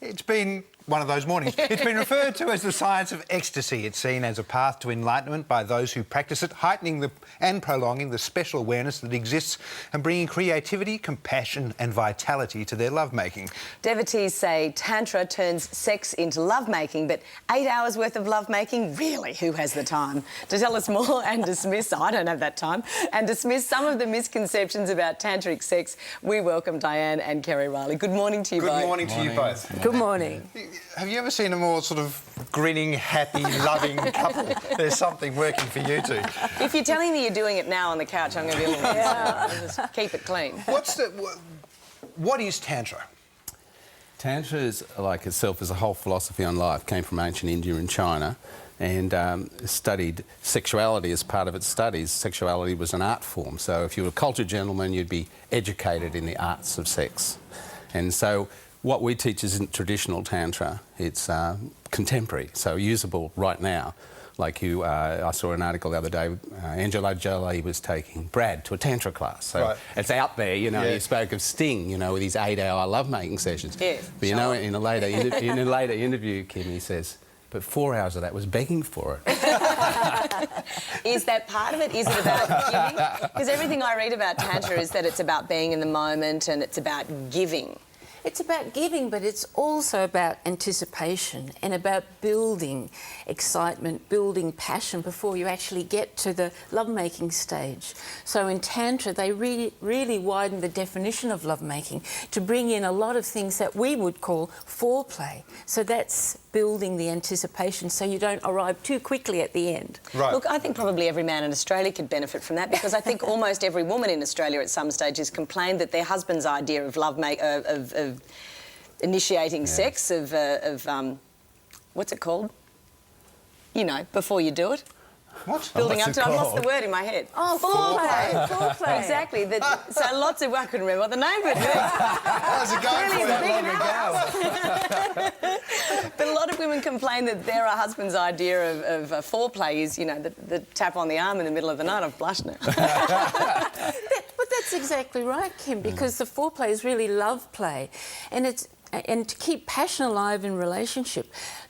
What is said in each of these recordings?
It's been one of those mornings. It's been referred to as the science of ecstasy. It's seen as a path to enlightenment by those who practice it, heightening and prolonging the special awareness that exists and bringing creativity, compassion and vitality to their lovemaking. Devotees say Tantra turns sex into lovemaking, but 8 hours worth of lovemaking? Really, who has the time? To tell us more and dismiss, I don't have that time, and dismiss some of the misconceptions about tantric sex, we welcome Diane and Kerry Riley. Good morning to you both. Good morning to you both. Good morning. Have you ever seen a more sort of grinning, happy, loving couple? There's something working for you two. If you're telling me you're doing it now on the couch, I'm going to be a little just keep it clean. What is Tantra? Tantra is, like itself, is a whole philosophy on life. Came from ancient India and China, and studied sexuality as part of its studies. Sexuality was an art form, so if you were a cultured gentleman, you'd be educated in the arts of sex. And so what we teach isn't traditional Tantra, it's contemporary, so usable right now. Like I saw an article the other day, Angela Jolie was taking Brad to a Tantra class. So right. It's out there, you know, you spoke of Sting, you know, with his 8-hour lovemaking sessions. Yes. But you know, in a later interview, Kim, he says, but 4 hours of that was begging for it. Is that part of it? Is it about giving? Because everything I read about Tantra is that it's about being in the moment and it's about giving. It's about giving, but it's also about anticipation and about building excitement, building passion before you actually get to the lovemaking stage. So in Tantra, they really widen the definition of lovemaking to bring in a lot of things that we would call foreplay. So that's building the anticipation so you don't arrive too quickly at the end. Right. Look, I think probably every man in Australia could benefit from that, because I think almost every woman in Australia at some stage has complained that their husband's idea of of initiating sex, what's it called? You know, before you do it. What? Building up to it. I've lost the word in my head. Oh, foreplay. Foreplay. Exactly. So lots of... I couldn't remember what the name of it was. How's it going for you? But a lot of women complain that their husband's idea of foreplay is, you know, the tap on the arm in the middle of the night. I've blushed now. But that's exactly right, Kim, because the foreplay is really love play. And to keep passion alive in relationship,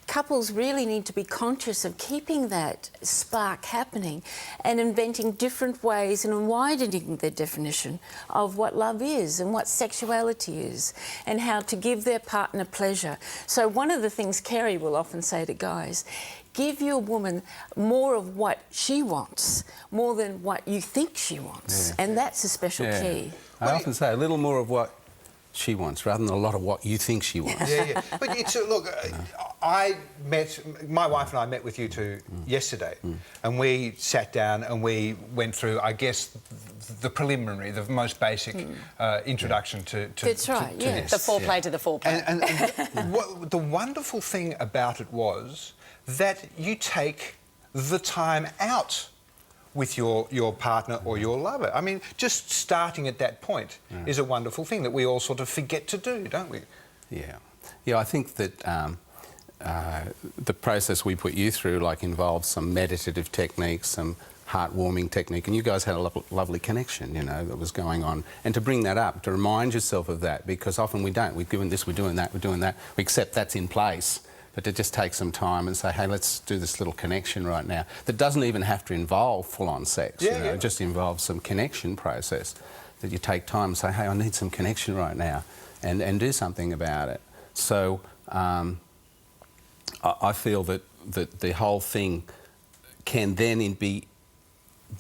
couples really need to be conscious of keeping that spark happening and inventing different ways and widening their definition of what love is and what sexuality is and how to give their partner pleasure. So one of the things Kerry will often say to guys, give your woman more of what she wants, more than what you think she wants. Yeah. And that's a special key. I often say a little more of what she wants rather than a lot of what you think she wants. Yeah. But it's, look, my wife and I met with you two yesterday, and we sat down and we went through, I guess, the preliminary, the most basic introduction to That's right, to this. The foreplay to the foreplay. And the wonderful thing about it was that you take the time out with your partner or your lover. I mean, just starting at that point is a wonderful thing that we all sort of forget to do, don't we? Yeah. Yeah, I think that the process we put you through involves some meditative techniques, some heartwarming technique, and you guys had a lovely connection, you know, that was going on. And to bring that up, to remind yourself of that, because often we don't. We've given this, we're doing that, we accept that's in place. But to just take some time and say, hey, let's do this little connection right now. That doesn't even have to involve full-on sex, you know, it just involves some connection process. That you take time and say, hey, I need some connection right now, and do something about it. So I feel that the whole thing can then be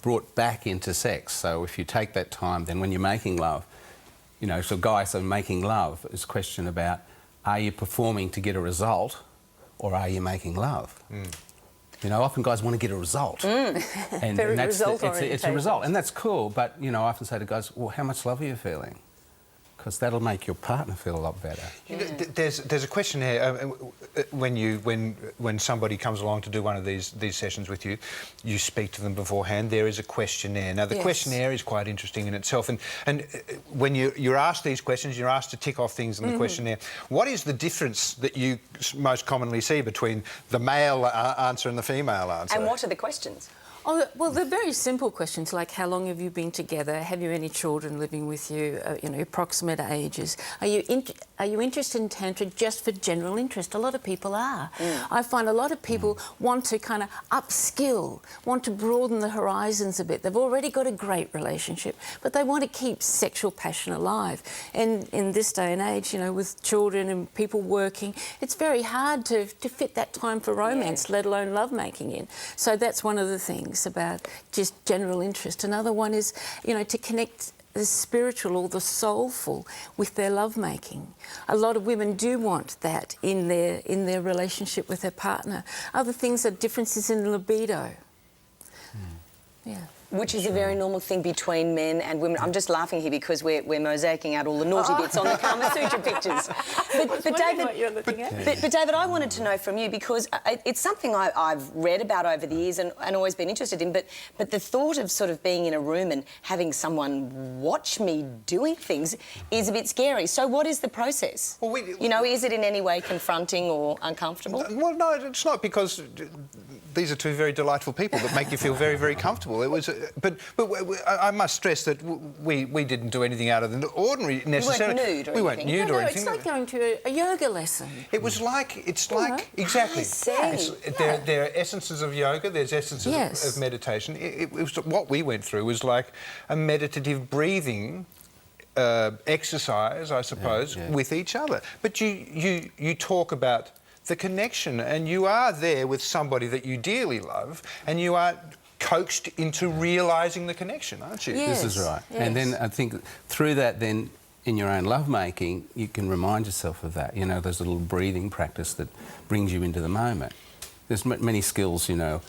brought back into sex. So if you take that time, then when you're making love, you know, so guys are making love, is a question about, are you performing to get a result, or are you making love? You know, often guys want to get a result. And that's it's a result, and that's cool, but, you know, I often say to guys, well, how much love are you feeling? Because that'll make your partner feel a lot better. You know, there's a question here when somebody comes along to do one of these sessions with you, you speak to them beforehand. There is a questionnaire. Now the questionnaire is quite interesting in itself, and when you're asked these questions, you're asked to tick off things in the questionnaire. What is the difference that you most commonly see between the male answer and the female answer? And what are the questions? Oh, well, they're very simple questions like how long have you been together? Have you any children living with you? You know, approximate ages. Are you interested in Tantra just for general interest? A lot of people are. I find a lot of people want to kind of upskill, want to broaden the horizons a bit. They've already got a great relationship, but they want to keep sexual passion alive. And in this day and age, you know, with children and people working, it's very hard to fit that time for romance, let alone lovemaking in. So that's one of the things about just general interest. Another one is, you know, to connect the spiritual or the soulful with their lovemaking. A lot of women do want that in their relationship with their partner. Other things are differences in libido. Yeah. Which is a very normal thing between men and women. I'm just laughing here because we're mosaicing out all the naughty bits on the Kama Sutra pictures. But David, what you're looking at. But David, I wanted to know from you, because it's something I've read about over the years and always been interested in, but the thought of sort of being in a room and having someone watch me doing things is a bit scary. So what is the process? Well, you know, is it in any way confronting or uncomfortable? Well, no, it's not, because these are two very delightful people that make you feel very, very comfortable. It was, but I must stress that we didn't do anything out of the ordinary necessarily. You weren't nude or we weren't anything? nude No, or no, anything. it's like going to a yoga lesson. It was like, exactly. I see. There are essences of yoga, there's essences of meditation. It was, what we went through was like a meditative breathing exercise, I suppose, with each other. But you talk about the connection, and you are there with somebody that you dearly love, and you are coaxed into realising the connection, aren't you? Yes. This is right. Yes. And then I think through that, then in your own lovemaking, you can remind yourself of that. You know, there's a little breathing practice that brings you into the moment. There's many skills, you know,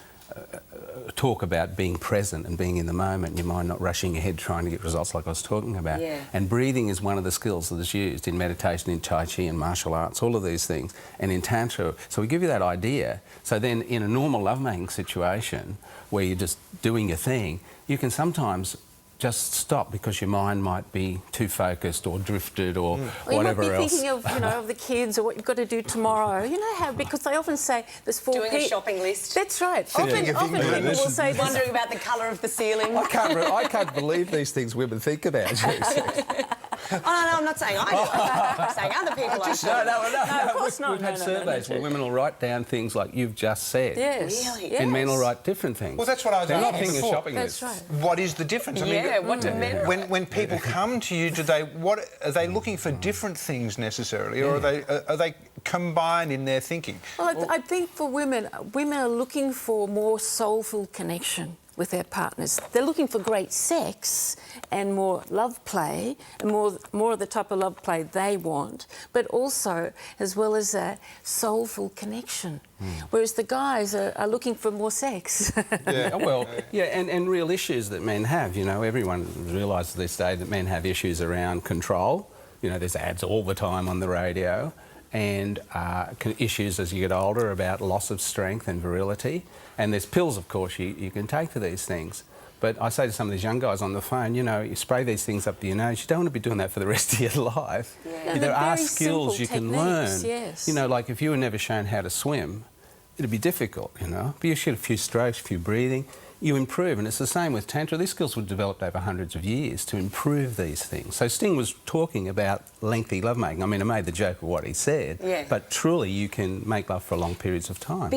talk about being present and being in the moment, your mind not rushing ahead trying to get results like I was talking about. Yeah. And breathing is one of the skills that is used in meditation, in Tai Chi and martial arts, all of these things, and in Tantra. So we give you that idea. So then in a normal lovemaking situation where you're just doing your thing, you can sometimes just stop because your mind might be too focused or drifted or whatever you might be else. thinking of, you know, of the kids or what you've got to do tomorrow. You know how, because they often say there's 4 Doing a shopping list. That's right. Thinking Often of people English. will say, Wondering about the colour of the ceiling. I can't believe these things women think about. Oh, no, I'm not saying I do. I'm saying other people like No, of course not. We've had surveys where women will write down things like you've just said. Yes. Really? Yes. And men will write different things. Well, that's what I was They're not asking thinking of before. shopping That's lists. right. What is the difference? I mean, what do men when people come to you, what are they looking for? Different things necessarily, or are they combined in their thinking? Well, I think for women are looking for more soulful connection with their partners. They're looking for great sex and more love play, and more of the type of love play they want, but also as well as a soulful connection. Whereas the guys are looking for more sex. And real issues that men have. You know, everyone realises this day that men have issues around control. You know, there's ads all the time on the radio, and issues as you get older about loss of strength and virility. And there's pills, of course, you can take for these things. But I say to some of these young guys on the phone, you know, you spray these things up to your nose, you don't want to be doing that for the rest of your life. No, There are very skills you can learn. techniques, yes. You know, like if you were never shown how to swim, it'd be difficult, you know. But you get a few strokes, a few breathing, you improve. And it's the same with Tantra. These skills were developed over hundreds of years to improve these things. So Sting was talking about lengthy lovemaking. I mean, I made the joke of what he said, but truly you can make love for long periods of time.